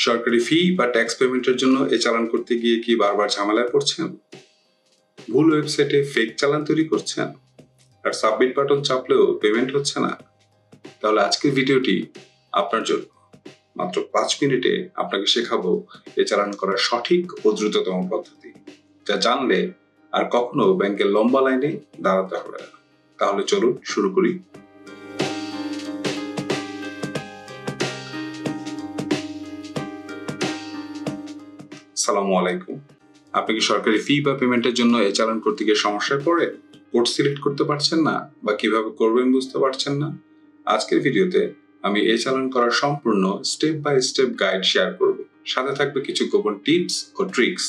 সরকারি ফি বা ট্যাক্স পেমেন্টের জন্য এই চালান করতে গিয়ে কি বারবার ঝামেলায় পড়ছেন? ভুল ওয়েবসাইটে ফেক চালান তৈরি করছেন আর সাবমিট বাটন চাপলেও পেমেন্ট হচ্ছে না? তাহলে আজকের ভিডিওটি আপনার জন্য। মাত্র 5 মিনিটে আপনাকে শেখাবো এই চালান করার সঠিক ও দ্রুততম পদ্ধতি, যা জানলে আর কখনো ব্যাংকের লম্বা লাইনে দাঁড়াতে হবে না। তাহলে চলুন শুরু করি। আসসালামু আলাইকুম। আপনি কি সরকারি ফি বা পেমেন্টের জন্য এই চালান করতে গিয়ে সমস্যায় পড়ে কোড সিলেক্ট করতে পারছেন না বা কিভাবে করবেন বুঝতে পারছেন না? আজকের ভিডিওতে আমি এই চালান করার সম্পূর্ণ step by step guide share করব। সাথে থাকবে কিছু গোপন টিপস ও ট্রিক্স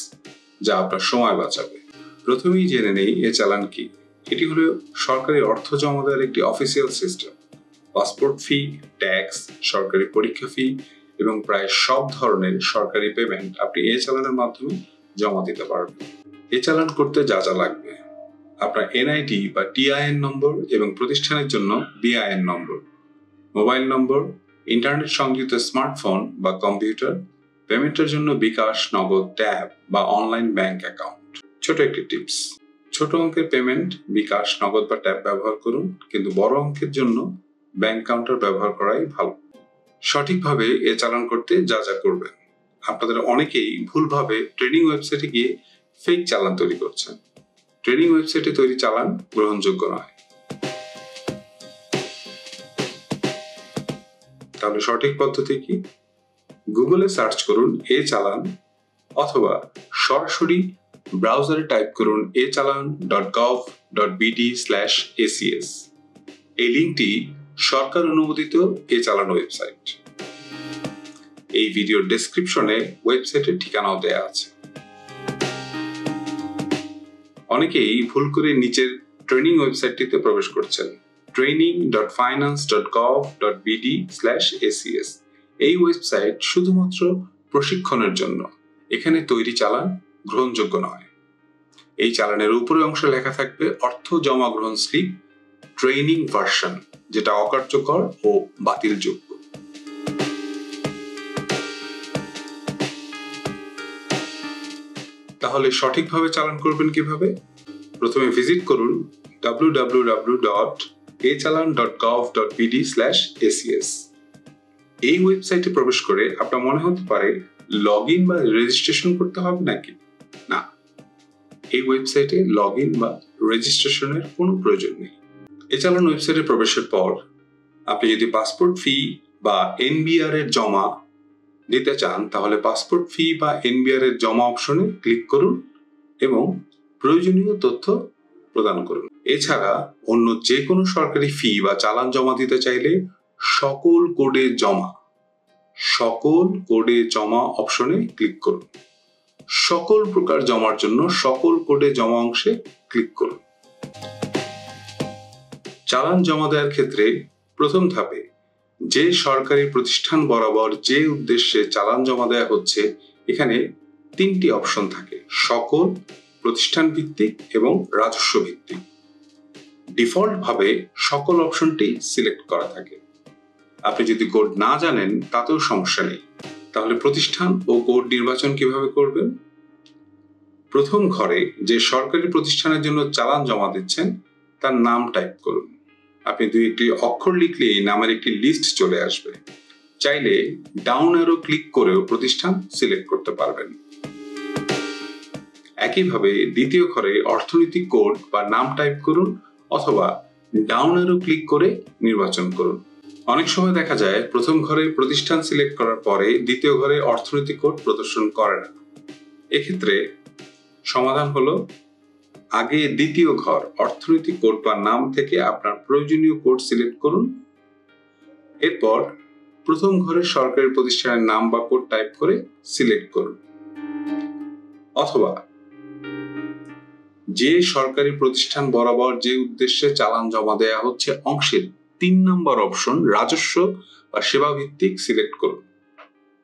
যা আপনার সময় বাঁচাবে। প্রথমেই জেনে নেই এই চালান কি। এটি হলো সরকারি অর্থ জমা দেওয়ার একটি অফিসিয়াল সিস্টেম। পাসপোর্ট ফি, ট্যাক্স, সরকারি পরীক্ষা ফি এবং প্রায় সব ধরনের সরকারি পেমেন্ট আপনি এই চালানের মাধ্যমে জমা দিতে পারবেন। এই চালান করতে যা যা লাগবে: আপনার এনআইডি বা টিআইএন নম্বর এবং প্রতিষ্ঠানের জন্য বিআইএন নম্বর, মোবাইল নম্বর, ইন্টারনেট সংযুক্ত স্মার্টফোন বা কম্পিউটার, পেমেন্টের জন্য বিকাশ, নগদ, ট্যাব বা অনলাইন ব্যাংক অ্যাকাউন্ট। ছোট একটি টিপস: ছোট অঙ্কের পেমেন্ট বিকাশ, নগদ বা ট্যাব ব্যবহার করুন, কিন্তু বড় অঙ্কের জন্য ব্যাংক কাউন্টার ব্যবহার করাই ভালো। সঠিকভাবে এ চালান করতে যা যা করবেন: আপনাদের অনেকেই ভুলভাবে ট্রেডিং ওয়েবসাইটে গিয়ে ফেক চালান তৈরি করছেন। ট্রেডিং ওয়েবসাইটে তৈরি চালান গ্রহণযোগ্য নয়। তাহলে সঠিক পদ্ধতি কি? গুগলে সার্চ করুন এ চালান অথবা সরাসরি ব্রাউজারে টাইপ করুন echalan.gov.bd/acs। এই লিঙ্কটি সরকার অনুমোদিত এ চালান ওয়েবসাইট। এই ভিডিওর ডেসক্রিপশনে ওয়েবসাইটের ঠিকানাও দেয়া আছে। অনেকেই ভুল করে নিচের ট্রেনিং ওয়েবসাইটটিতে প্রবেশ করছেন, training.finance.gov.bd/acs। এই ওয়েবসাইট শুধুমাত্র প্রশিক্ষণের জন্য। এখানে তৈরি চালান গ্রহণযোগ্য নয়। এই চালানের উপরের অংশে লেখা থাকবে অর্থ জমা গ্রহণ স্লিপ ট্রেনিং ভার্সন, যেটা অকার্যকর ও বাতিলযোগ্য। তাহলে সঠিকভাবে চালান করবেন কিভাবে? প্রথমে ভিজিট করুন www.echalan.gov.bd/acs। এই ওয়েবসাইটে প্রবেশ করে আপনার মনে হতে পারে লগইন বা রেজিস্ট্রেশন করতে হবে নাকি? না, এই ওয়েবসাইটে লগইন বা রেজিস্ট্রেশনের কোনো প্রয়োজন নেই। এচালান ওয়েবসাইটে প্রবেশের পর আপনি যদি পাসপোর্ট ফি বা এনবিআর এর জমা দিতে চান, তাহলে পাসপোর্ট ফি বা এনবিআর এর জমা অপশনে ক্লিক করুন এবং প্রয়োজনীয় তথ্য প্রদান করুন। এছাড়া অন্য যে কোনো সরকারি ফি বা চালান জমা দিতে চাইলে সকল কোডে জমা অপশনে ক্লিক করুন। সকল প্রকার জমার জন্য সকল কোডে জমা অংশে ক্লিক করুন। চালান জমা দেওয়ার ক্ষেত্রে প্রথম ধাপে যে সরকারি প্রতিষ্ঠান বরাবর যে উদ্দেশ্যে চালান জমা দেওয়া হচ্ছে, এখানে 3টি অপশন থাকে: সকল, প্রতিষ্ঠান ভিত্তিক এবং রাজস্ব ভিত্তিক। ডিফল্ট ভাবে সকল অপশনটি সিলেক্ট করা থাকে। আপনি যদি কোড না জানেন তাতেও সমস্যা নেই। তাহলে প্রতিষ্ঠান ও কোড নির্বাচন কিভাবে করবেন? প্রথম ঘরে যে সরকারি প্রতিষ্ঠানের জন্য চালান জমা দিচ্ছেন তার নাম টাইপ করুন। আপনি 2-1টি অক্ষর লিখলেই নামের একটি লিস্ট চলে আসবে। চাইলে ডাউন অ্যারো ক্লিক করেও প্রতিষ্ঠান সিলেক্ট করতে পারবেন। একইভাবে দ্বিতীয় ঘরে অর্থনৈতিক কোড বা নাম টাইপ করুন অথবা ডাউন অ্যারো ক্লিক করে নির্বাচন করুন। অনেক সময় দেখা যায় প্রথম ঘরে প্রতিষ্ঠান সিলেক্ট করার পরে দ্বিতীয় ঘরে অর্থনৈতিক কোড প্রদর্শন করে না। এক্ষেত্রে সমাধান হলো আগে দ্বিতীয় ঘর অর্থনৈতিক কোড বা নাম থেকে আপনার প্রয়োজনীয় কোড সিলেক্ট করুন। এরপর প্রথম ঘরে সরকারি প্রতিষ্ঠানের নাম বা কোড টাইপ করে সিলেক্ট করুন। অথবা যে সরকারি প্রতিষ্ঠান বরাবর যে উদ্দেশ্যে চালান জমা দেওয়া হচ্ছে অংশের 3 নম্বর অপশন রাজস্ব বা সেবা ভিত্তিক সিলেক্ট করুন।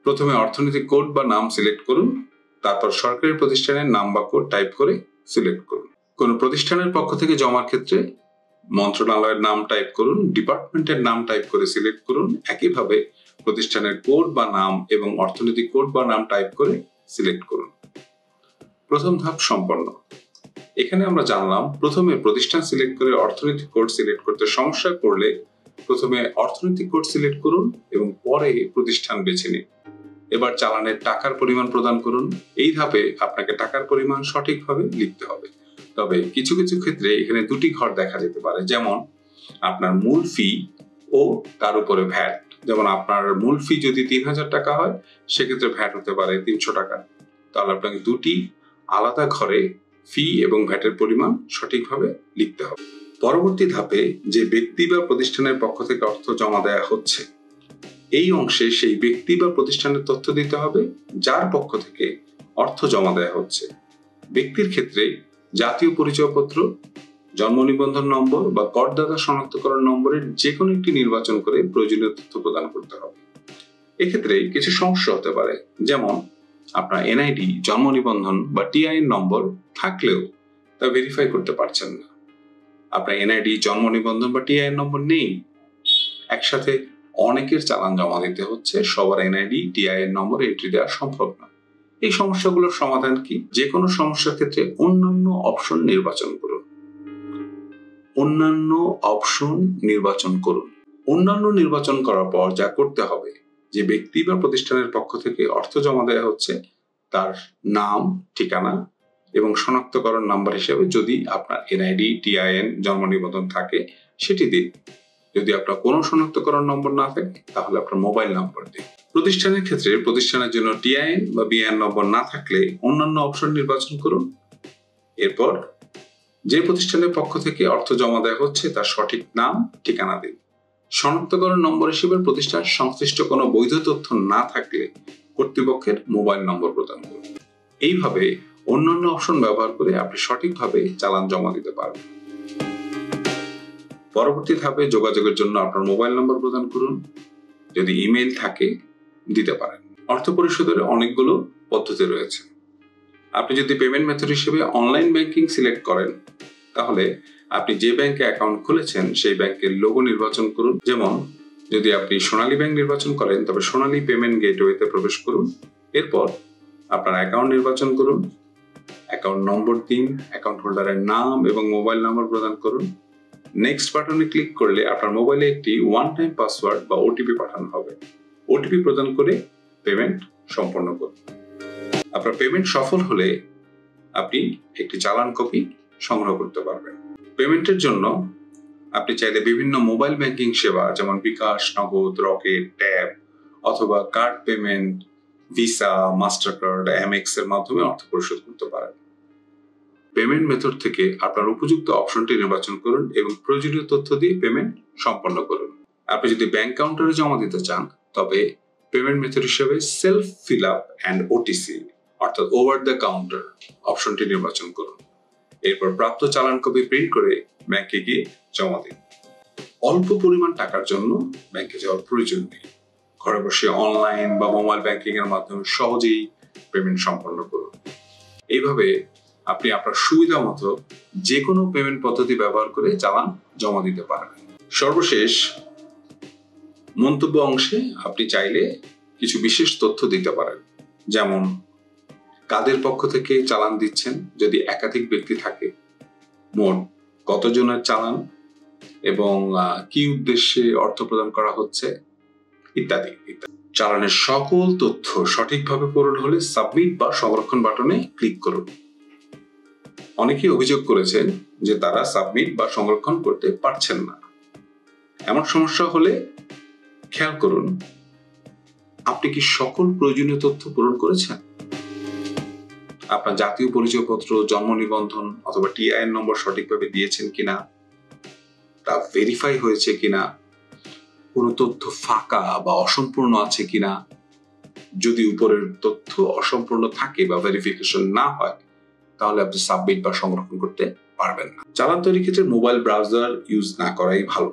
প্রথমে অর্থনৈতিক কোড বা নাম সিলেক্ট করুন, তারপর সরকারি প্রতিষ্ঠানের নাম বা কোড টাইপ করে সিলেক্ট করুন। কোন প্রতিষ্ঠানের পক্ষ থেকে জমার ক্ষেত্রে মন্ত্রণালয়ের নাম টাইপ করুন, ডিপার্টমেন্টের নাম টাইপ করে সিলেক্ট করুন। একইভাবে প্রতিষ্ঠানের কোড বা নাম এবং অর্থনৈতিক কোড বা নাম টাইপ করে সিলেক্ট করুন। প্রথম ধাপ সম্পন্ন। এখানে আমরা জানলাম প্রথমে প্রতিষ্ঠান সিলেক্ট করে অর্থনৈতিক কোড সিলেক্ট করতে সমস্যায় পড়লে প্রথমে অর্থনৈতিক কোড সিলেক্ট করুন এবং পরে প্রতিষ্ঠান বেছে নিন। এবার চালানের টাকার পরিমাণ প্রদান করুন। এই ধাপে আপনাকে টাকার পরিমাণ সঠিকভাবে লিখতে হবে। তবে কিছু কিছু ক্ষেত্রে এখানে দুটি ঘর দেখা যেতে পারে, যেমন আপনার মূল ফি ও তার উপরে ভ্যাট। যেমন আপনার মূল ফি যদি ৩,০০০ টাকা হয়, সেক্ষেত্রে ভ্যাট হতে পারে ৩০০ টাকা। তাহলে আপনাকে দুটি আলাদা ঘরে ফি এবং ভ্যাটের পরিমাণ সঠিকভাবে লিখতে হবে। পরবর্তী ধাপে যে ব্যক্তি বা প্রতিষ্ঠানের পক্ষ থেকে অর্থ জমা দেওয়া হচ্ছে, এই অংশে সেই ব্যক্তি বা প্রতিষ্ঠানের তথ্য দিতে হবে যার পক্ষ থেকে অর্থ জমা দেওয়া হচ্ছে। ব্যক্তির ক্ষেত্রে জাতীয় পরিচয়পত্র, জন্ম নিবন্ধন নম্বর বা করদাতা শনাক্তকরণ নম্বরের যে কোনো একটি নির্বাচন করে প্রয়োজনীয় তথ্য প্রদান করতে হবে। এক্ষেত্রে কিছু সমস্যা হতে পারে, যেমন আপনার এনআইডি, জন্ম নিবন্ধন বা টিআইএন নম্বর থাকলেও তা ভেরিফাই করতে পারছেন না। আপনার এনআইডি, জন্ম নিবন্ধন বা টিআইএন নম্বর নেই, একসাথে অনেকের চালান জমা দিতে হচ্ছে, সবার এনআইডি, টিআইএন নম্বর এন্ট্রি দেওয়া সম্ভব না। এই সমস্যাগুলোর সমাধান কি? যে কোনো সমস্যার ক্ষেত্রে অন্যান্য অপশন নির্বাচন করুন। অন্যান্য অপশন নির্বাচন করুন। অন্যান্য নির্বাচন করার পর যা করতে হবে, যে ব্যক্তি বা প্রতিষ্ঠানের পক্ষ থেকে অর্থ জমা দেওয়া হচ্ছে তার নাম, ঠিকানা এবং শনাক্তকরণ নাম্বার হিসেবে যদি আপনার এনআইডি, টিআইএন, জন্ম নিবন্ধন থাকে সেটি দিন। যদি আপনার কোনো শনাক্তকরণ নম্বর না থাকে তাহলে আপনার মোবাইল নম্বর দিন। প্রতিষ্ঠানের ক্ষেত্রে প্রতিষ্ঠানের জন্য টিআইএন বা বিআইএন নম্বর না থাকলে অন্যান্য অপশন নির্বাচন করুন। এরপর যে প্রতিষ্ঠানের পক্ষ থেকে অর্থ জমা দেওয়া হচ্ছে তার সঠিক নাম, ঠিকানা দিন। শনাক্তকরণ নম্বর হিসেবে প্রতিষ্ঠান সংশ্লিষ্ট কোনো বৈধ তথ্য না থাকলে কর্তৃপক্ষের মোবাইল নম্বর প্রদান করুন। এইভাবে অন্যান্য অপশন ব্যবহার করে আপনি সঠিকভাবে চালান জমা দিতে পারবেন। পরবর্তী ধাপে যোগাযোগের জন্য আপনার মোবাইল নম্বর প্রদান করুন। যদি ইমেল থাকে দিতে পারেন। অর্থ পরিশোধের অনেকগুলো পদ্ধতি রয়েছে। আপনি যদি পেমেন্ট মেথড হিসেবে অনলাইন ব্যাংকিং সিলেক্ট করেন, তাহলে আপনি যে ব্যাংকে অ্যাকাউন্ট খুলেছেন সেই ব্যাংকের লোগো নির্বাচন করুন। যেমন যদি আপনি সোনালী ব্যাংক নির্বাচন করেন, তবে সোনালী পেমেন্ট গেটওয়েতে প্রবেশ করুন। এরপর আপনার অ্যাকাউন্ট নির্বাচন করুন, অ্যাকাউন্ট নম্বর দিন, অ্যাকাউন্ট হোল্ডারের নাম এবং মোবাইল নম্বর প্রদান করুন। নেক্সট বাটনে ক্লিক করলে আপনার মোবাইলে একটি ওয়ান টাইম পাসওয়ার্ড বা ওটিপি পাঠানো হবে। ওটিপি প্রদান করে পেমেন্ট সম্পন্ন করুন। আপনার পেমেন্ট সফল হলে আপনি একটি চালান কপি সংগ্রহ করতে পারবেন। পেমেন্টের জন্য আপনি চাইলে বিভিন্ন মোবাইল ব্যাংকিং সেবা যেমন বিকাশ, নগদ, রকেট, ট্যাব অথবা card payment, visa, Mastercard, MX এর মাধ্যমে অর্থ পরিশোধ করতে পারেন। পেমেন্ট মেথড থেকে আপনার উপযুক্ত অপশনটি নির্বাচন করুন এবং প্রয়োজনীয় তথ্য দিয়ে পেমেন্ট সম্পন্ন করুন। আপনি যদি ব্যাংক কাউন্টারে জমা দিতে চান, তবে পেমেন্ট মেথড হিসেবে self fill up and OTC অর্থাৎ ওভার দ্য কাউন্টার অপশনটি নির্বাচন করুন। এরপর প্রাপ্ত চালান কপি প্রিন্ট করে ব্যাংকে গিয়ে জমা দিন। অল্প পরিমাণ টাকার জন্য ব্যাংকে যাওয়ার প্রয়োজন নেই। ঘরে বসে অনলাইন বা মোবাইল ব্যাংকিং এর মাধ্যমে সহজেই পেমেন্ট সম্পন্ন করুন। এইভাবে আপনি আপনার সুবিধা মতো যে কোনো পেমেন্ট পদ্ধতি ব্যবহার করে চালান জমা দিতে পারবেন। সর্বশেষ মন্তব্য অংশে আপনি চাইলে কিছু বিশেষ তথ্য দিতে পারেন, যেমন কাদের পক্ষ থেকে চালান দিচ্ছেন, যদি একাধিক ব্যক্তি থাকে, মোট কতজনের চালান এবং কি উদ্দেশ্যে অর্থ প্রদান করা হচ্ছে ইত্যাদি ইত্যাদি। চালানের সকল তথ্য সঠিকভাবে পূরণ হলে সাবমিট বা সংরক্ষণ বাটনে ক্লিক করুন। অনেকেই অভিযোগ করেছেন যে তারা সাবমিট বা সংরক্ষণ করতে পারছেন না। এমন সমস্যা হলে খেয়াল করুন আপনি কি সকল প্রয়োজনীয় তথ্য পূরণ করেছেন। আপনার জাতীয় পরিচয়পত্র, জন্ম নিবন্ধন অথবা টিআইএন নম্বর সঠিকভাবে দিয়েছেন কিনা, তা ভেরিফাই হয়েছে কিনা, কোনো তথ্য ফাঁকা বা অসম্পূর্ণ আছে কিনা। যদি উপরের তথ্য অসম্পূর্ণ থাকে বা ভেরিফিকেশন না হয়, তাহলে আপনি সাবমিট বা সংরক্ষণ করতে পারবেন না। চালান তৈরির ক্ষেত্রে মোবাইল ব্রাউজার ইউজ না করাই ভালো।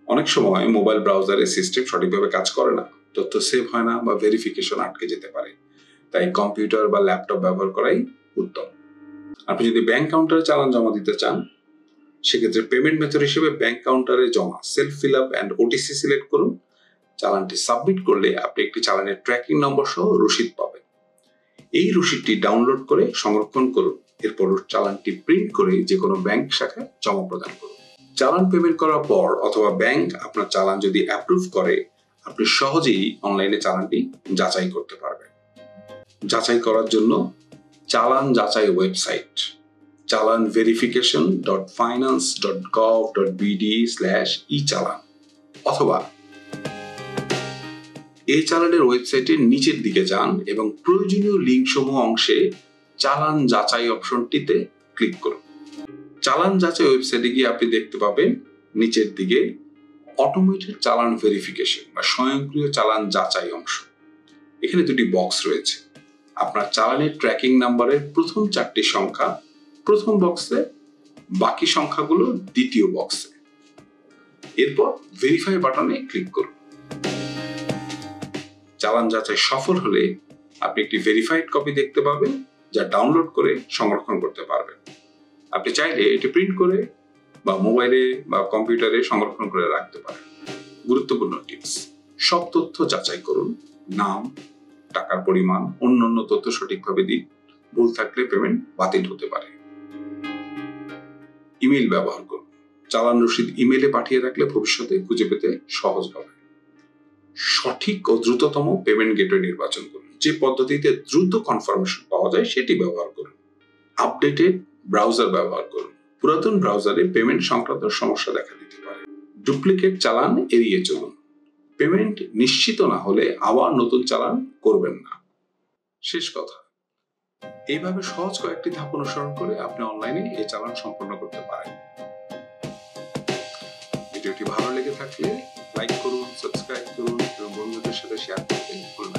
অনেক সময় মোবাইল ব্রাউজারে সিস্টেম সঠিকভাবে কাজ করে না, তথ্য সেভ হয় না বা ভেরিফিকেশন আটকে যেতে পারে। তাই কম্পিউটার বা ল্যাপটপ ব্যবহার করাই উত্তম। আপনি যদি ব্যাংক কাউন্টারে চালান জমা দিতে চান, সেক্ষেত্রে পেমেন্ট মেথড হিসেবে ব্যাংক কাউন্টারে জমা self fill up and OTC select করুন। চালানটি সাবমিট করলে আপনি একটি চালানের ট্র্যাকিং নম্বর সহ রসিদ পাবেন। এই রসিদটি ডাউনলোড করে সংরক্ষণ করুন। এরপর চালানটি প্রিন্ট করে যে কোনো ব্যাংক শাখায় জমা প্রদান করুন। চালান পেমেন্ট করার পর অথবা ব্যাংক আপনার চালান যদি অ্যাপ্রুভ করে, আপনি সহজেই অনলাইনে চালানটি যাচাই করতে পারবেন। যাচাই করার জন্য চালান যাচাই ওয়েবসাইট chalanverification.finance.gov.bd/echalan অথবা এই চালানের ওয়েবসাইটের নিচের দিকে যান এবং প্রয়োজনীয় লিঙ্ক সমূহ অংশে চালান যাচাই অপশনটিতে ক্লিক করুন। চালান যাচাই ওয়েবসাইটে গিয়ে আপনি দেখতে পাবেন নিচের দিকে অটোমেটেড চালান ভেরিফিকেশন বা স্বয়ংক্রিয় চালান যাচাই অংশ। এখানে দুটি বক্স রয়েছে। আপনার চালানের ট্র্যাকিং নাম্বারের প্রথম 4টি সংখ্যা প্রথম বক্সে, বাকি সংখ্যাগুলো দ্বিতীয় বক্সে। এরপর ভেরিফাই বাটনে ক্লিক করুন। চালান যাচাই সফল হলে আপনি একটি ভেরিফাইড কপি দেখতে পাবেন, যা ডাউনলোড করে সংরক্ষণ করতে পারবেন। আপনি চাইলে এটি প্রিন্ট করে বা মোবাইলে বা কম্পিউটারে সংরক্ষণ করে রাখতে পারেন। গুরুত্বপূর্ণ টিপস: সব তথ্য যাচাই করুন। নাম, টাকার পরিমাণ, অন্যান্য তথ্য সঠিকভাবে দিন। ভুল থাকলে পেমেন্ট বাতিল হতে পারে। ইমেইল ব্যবহার করুন। চালান রসিদ ইমেইলে পাঠিয়ে রাখলে ভবিষ্যতে খুঁজে পেতে সহজ হবে। সঠিক ও দ্রুততম পেমেন্ট গেটওয়ে নির্বাচন করুন। যে পদ্ধতিতে দ্রুত কনফার্মেশন পাওয়া যায় সেটি ব্যবহার করুন। আপডেটেড ব্রাউজার ব্যবহার করুন। পুরাতন ব্রাউজারে পেমেন্ট সংক্রান্ত সমস্যা দেখা দিতে পারে। ডুপ্লিকেট চালান এড়িয়ে চলুন। পেমেন্ট নিশ্চিত না হলে আবার নতুন চালান করবেন না। শেষ কথা, এইভাবে সহজ কয়েকটি ধাপ অনুসরণ করে আপনি অনলাইনে এই চালান সম্পন্ন করতে পারেন। ভিডিওটি ভালো লেগে থাকলে লাইক করুন, সাবস্ক্রাইব করুন এবং বন্ধুদের সাথে শেয়ার করতে ভুলবেন না।